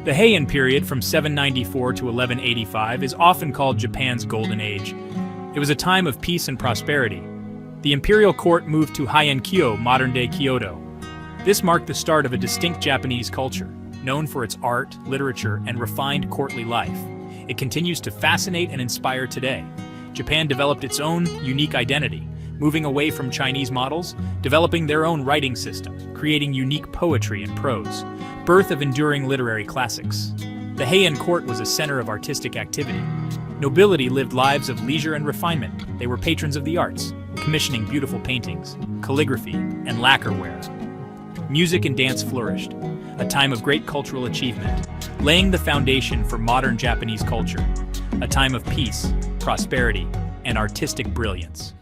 The Heian period from 794 to 1185 is often called Japan's Golden Age. It was a time of peace and prosperity. The imperial court moved to Heian-kyō, modern-day Kyoto. This marked the start of a distinct Japanese culture, known for its art, literature, and refined courtly life. It continues to fascinate and inspire today. Japan developed its own unique identity, moving away from Chinese models, developing their own writing systems, creating unique poetry and prose. Birth of enduring literary classics. The Heian court was a center of artistic activity. Nobility lived lives of leisure and refinement. They were patrons of the arts, commissioning beautiful paintings, calligraphy, and lacquerware. Music and dance flourished, a time of great cultural achievement, laying the foundation for modern Japanese culture, a time of peace, prosperity, and artistic brilliance.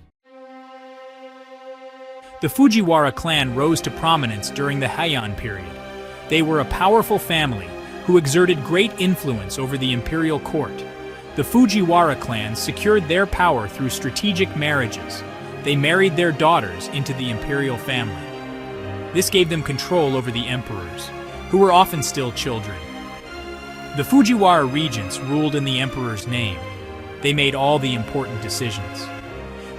The Fujiwara clan rose to prominence during the Heian period. They were a powerful family who exerted great influence over the imperial court. The Fujiwara clan secured their power through strategic marriages. They married their daughters into the imperial family. This gave them control over the emperors, who were often still children. The Fujiwara regents ruled in the emperor's name. They made all the important decisions.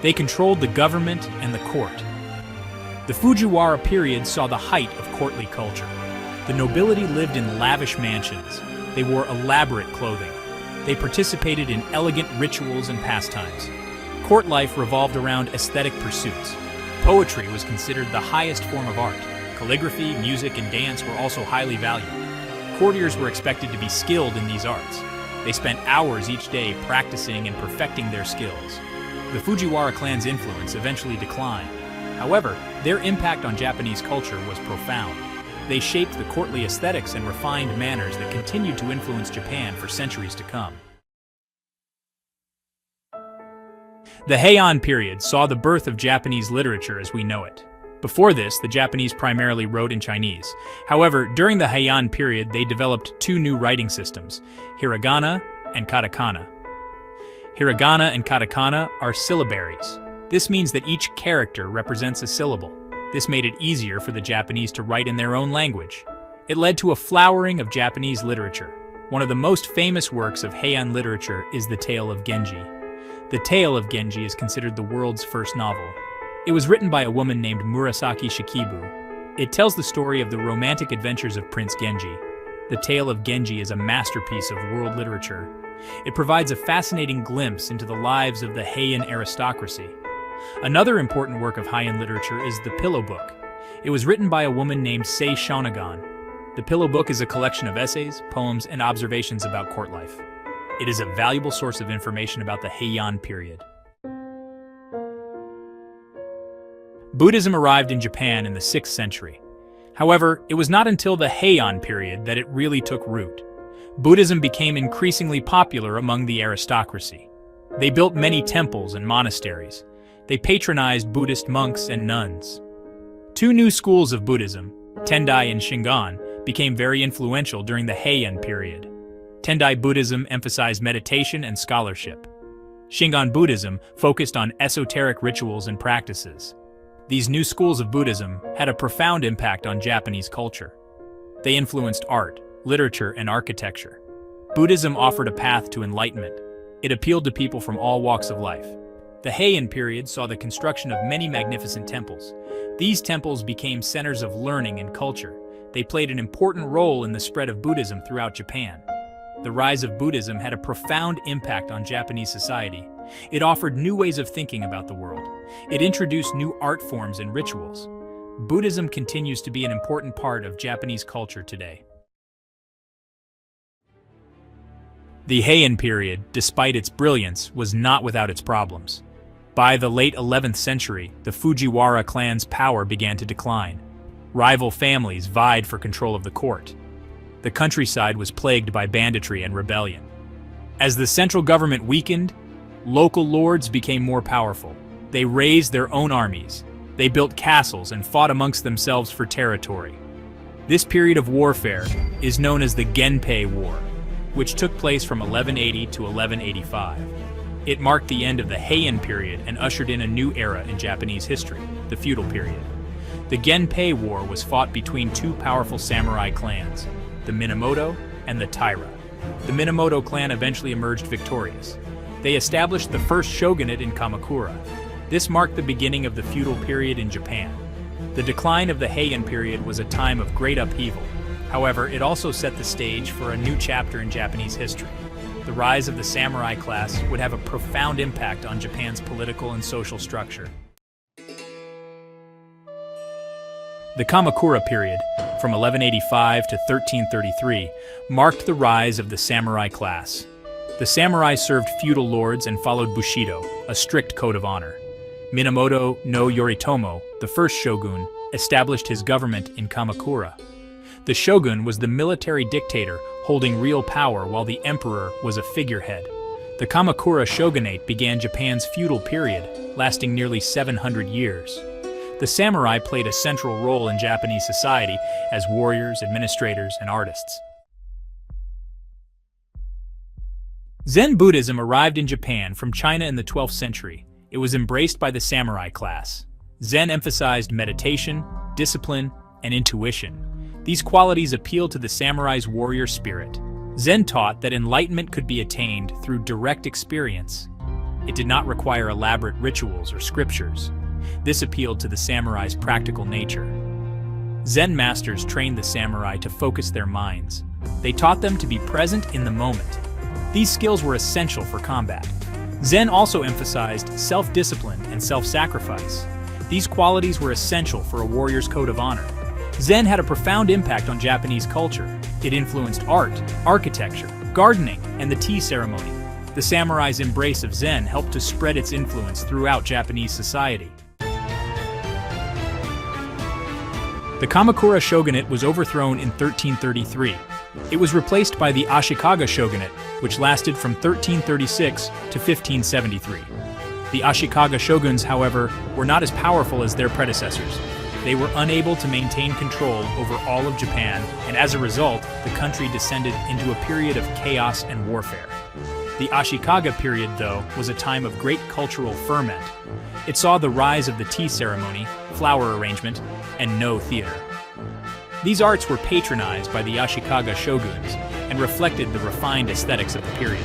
They controlled the government and the court. The Fujiwara period saw the height of courtly culture. The nobility lived in lavish mansions. They wore elaborate clothing. They participated in elegant rituals and pastimes. Court life revolved around aesthetic pursuits. Poetry was considered the highest form of art. Calligraphy, music, and dance were also highly valued. Courtiers were expected to be skilled in these arts. They spent hours each day practicing and perfecting their skills. The Fujiwara clan's influence eventually declined. However, their impact on Japanese culture was profound. They shaped the courtly aesthetics and refined manners that continued to influence Japan for centuries to come. The Heian period saw the birth of Japanese literature as we know it. Before this, the Japanese primarily wrote in Chinese. However, during the Heian period, they developed two new writing systems, hiragana and katakana. Hiragana and katakana are syllabaries. This means that each character represents a syllable. This made it easier for the Japanese to write in their own language. It led to a flowering of Japanese literature. One of the most famous works of Heian literature is the tale of Genji. The tale of Genji is considered the world's first novel. It was written by a woman named Murasaki Shikibu. It tells the story of the romantic adventures of Prince Genji. The tale of Genji is a masterpiece of world literature. It provides a fascinating glimpse into the lives of the Heian aristocracy. Another important work of Heian literature is the Pillow Book. It was written by a woman named Sei Shonagon. The Pillow Book is a collection of essays, poems, and observations about court life. It is a valuable source of information about the Heian period. Buddhism arrived in Japan in the 6th century. However, it was not until the Heian period that it really took root. Buddhism became increasingly popular among the aristocracy. They built many temples and monasteries. They patronized Buddhist monks and nuns. Two new schools of Buddhism, Tendai and Shingon, became very influential during the Heian period. Tendai Buddhism emphasized meditation and scholarship. Shingon Buddhism focused on esoteric rituals and practices. These new schools of Buddhism had a profound impact on Japanese culture. They influenced art, literature, and architecture. Buddhism offered a path to enlightenment. It appealed to people from all walks of life. The Heian period saw the construction of many magnificent temples. These temples became centers of learning and culture. They played an important role in the spread of Buddhism throughout Japan. The rise of Buddhism had a profound impact on Japanese society. It offered new ways of thinking about the world. It introduced new art forms and rituals. Buddhism continues to be an important part of Japanese culture today. The Heian period, despite its brilliance, was not without its problems. By the late 11th century, the Fujiwara clan's power began to decline. Rival families vied for control of the court. The countryside was plagued by banditry and rebellion. As the central government weakened, local lords became more powerful. They raised their own armies. They built castles and fought amongst themselves for territory. This period of warfare is known as the Genpei War, which took place from 1180 to 1185. It marked the end of the Heian period and ushered in a new era in Japanese history, the feudal period. The Genpei War was fought between two powerful samurai clans, the Minamoto and the Taira. The Minamoto clan eventually emerged victorious. They established the first shogunate in Kamakura. This marked the beginning of the feudal period in Japan. The decline of the Heian period was a time of great upheaval. However, it also set the stage for a new chapter in Japanese history. The rise of the samurai class would have a profound impact on Japan's political and social structure. The Kamakura period, from 1185 to 1333, marked the rise of the samurai class. The samurai served feudal lords and followed Bushido, a strict code of honor. Minamoto Yoritomo, the first shogun, established his government in Kamakura. The shogun was the military dictator holding real power while the emperor was a figurehead. The Kamakura Shogunate began Japan's feudal period, lasting nearly 700 years. The samurai played a central role in Japanese society as warriors, administrators, and artists. Zen Buddhism arrived in Japan from China in the 12th century. It was embraced by the samurai class. Zen emphasized meditation, discipline, and intuition. These qualities appealed to the samurai's warrior spirit. Zen taught that enlightenment could be attained through direct experience. It did not require elaborate rituals or scriptures. This appealed to the samurai's practical nature. Zen masters trained the samurai to focus their minds. They taught them to be present in the moment. These skills were essential for combat. Zen also emphasized self-discipline and self-sacrifice. These qualities were essential for a warrior's code of honor. Zen had a profound impact on Japanese culture. It influenced art, architecture, gardening, and the tea ceremony. The samurai's embrace of Zen helped to spread its influence throughout Japanese society. The Kamakura Shogunate was overthrown in 1333. It was replaced by the Ashikaga Shogunate, which lasted from 1336 to 1573. The Ashikaga shoguns, however, were not as powerful as their predecessors. They were unable to maintain control over all of Japan, and as a result, the country descended into a period of chaos and warfare. The Ashikaga period, though, was a time of great cultural ferment. It saw the rise of the tea ceremony, flower arrangement, and no theater. These arts were patronized by the Ashikaga shoguns and reflected the refined aesthetics of the period.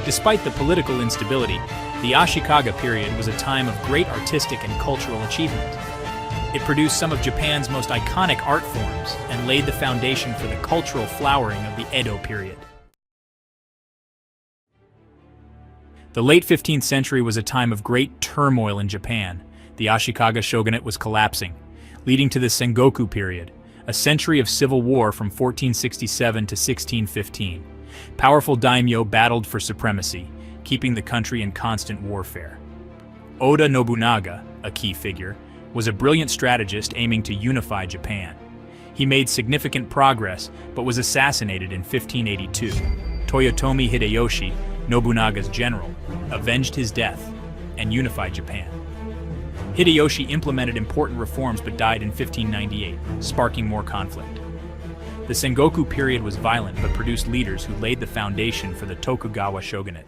Despite the political instability, the Ashikaga period was a time of great artistic and cultural achievement. It produced some of Japan's most iconic art forms and laid the foundation for the cultural flowering of the Edo period. The late 15th century was a time of great turmoil in Japan. The Ashikaga shogunate was collapsing, leading to the Sengoku period, a century of civil war from 1467 to 1615. Powerful daimyo battled for supremacy, keeping the country in constant warfare. Oda Nobunaga, a key figure, was a brilliant strategist aiming to unify Japan. He made significant progress, but was assassinated in 1582. Toyotomi Hideyoshi, Nobunaga's general, avenged his death and unified Japan. Hideyoshi implemented important reforms but died in 1598, sparking more conflict. The Sengoku period was violent but produced leaders who laid the foundation for the Tokugawa shogunate.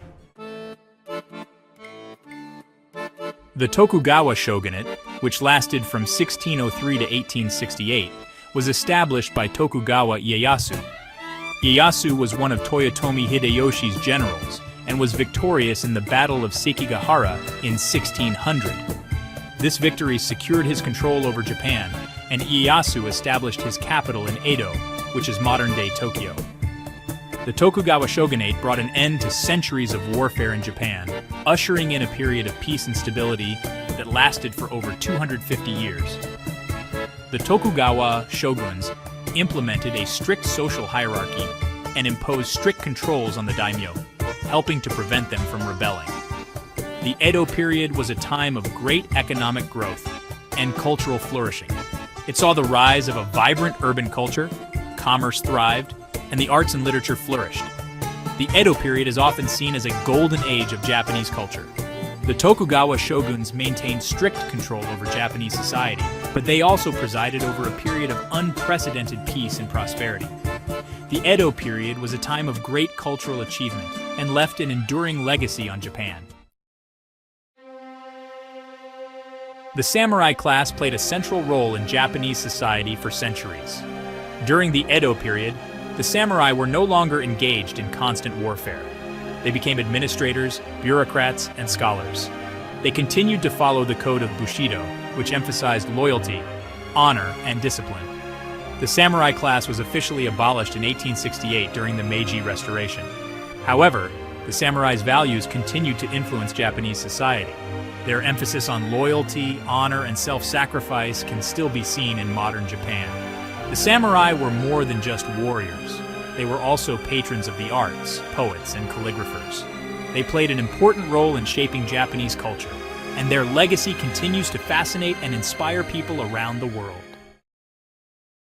The Tokugawa shogunate, which lasted from 1603 to 1868, was established by Tokugawa Ieyasu. Ieyasu was one of Toyotomi Hideyoshi's generals and was victorious in the Battle of Sekigahara in 1600. This victory secured his control over Japan, and Ieyasu established his capital in Edo, which is modern-day Tokyo. The Tokugawa shogunate brought an end to centuries of warfare in Japan, ushering in a period of peace and stability that lasted for over 250 years. The Tokugawa shoguns implemented a strict social hierarchy and imposed strict controls on the daimyo, helping to prevent them from rebelling. The Edo period was a time of great economic growth and cultural flourishing. It saw the rise of a vibrant urban culture, commerce thrived, and the arts and literature flourished. The Edo period is often seen as a golden age of Japanese culture. The Tokugawa shoguns maintained strict control over Japanese society, but they also presided over a period of unprecedented peace and prosperity. The Edo period was a time of great cultural achievement and left an enduring legacy on Japan. The samurai class played a central role in Japanese society for centuries. During the Edo period, the samurai were no longer engaged in constant warfare. They became administrators, bureaucrats, and scholars. They continued to follow the code of Bushido, which emphasized loyalty, honor, and discipline. The samurai class was officially abolished in 1868 during the Meiji Restoration. However, the samurai's values continued to influence Japanese society. Their emphasis on loyalty, honor, and self-sacrifice can still be seen in modern Japan. The samurai were more than just warriors. They were also patrons of the arts, poets, and calligraphers. They played an important role in shaping Japanese culture, and their legacy continues to fascinate and inspire people around the world.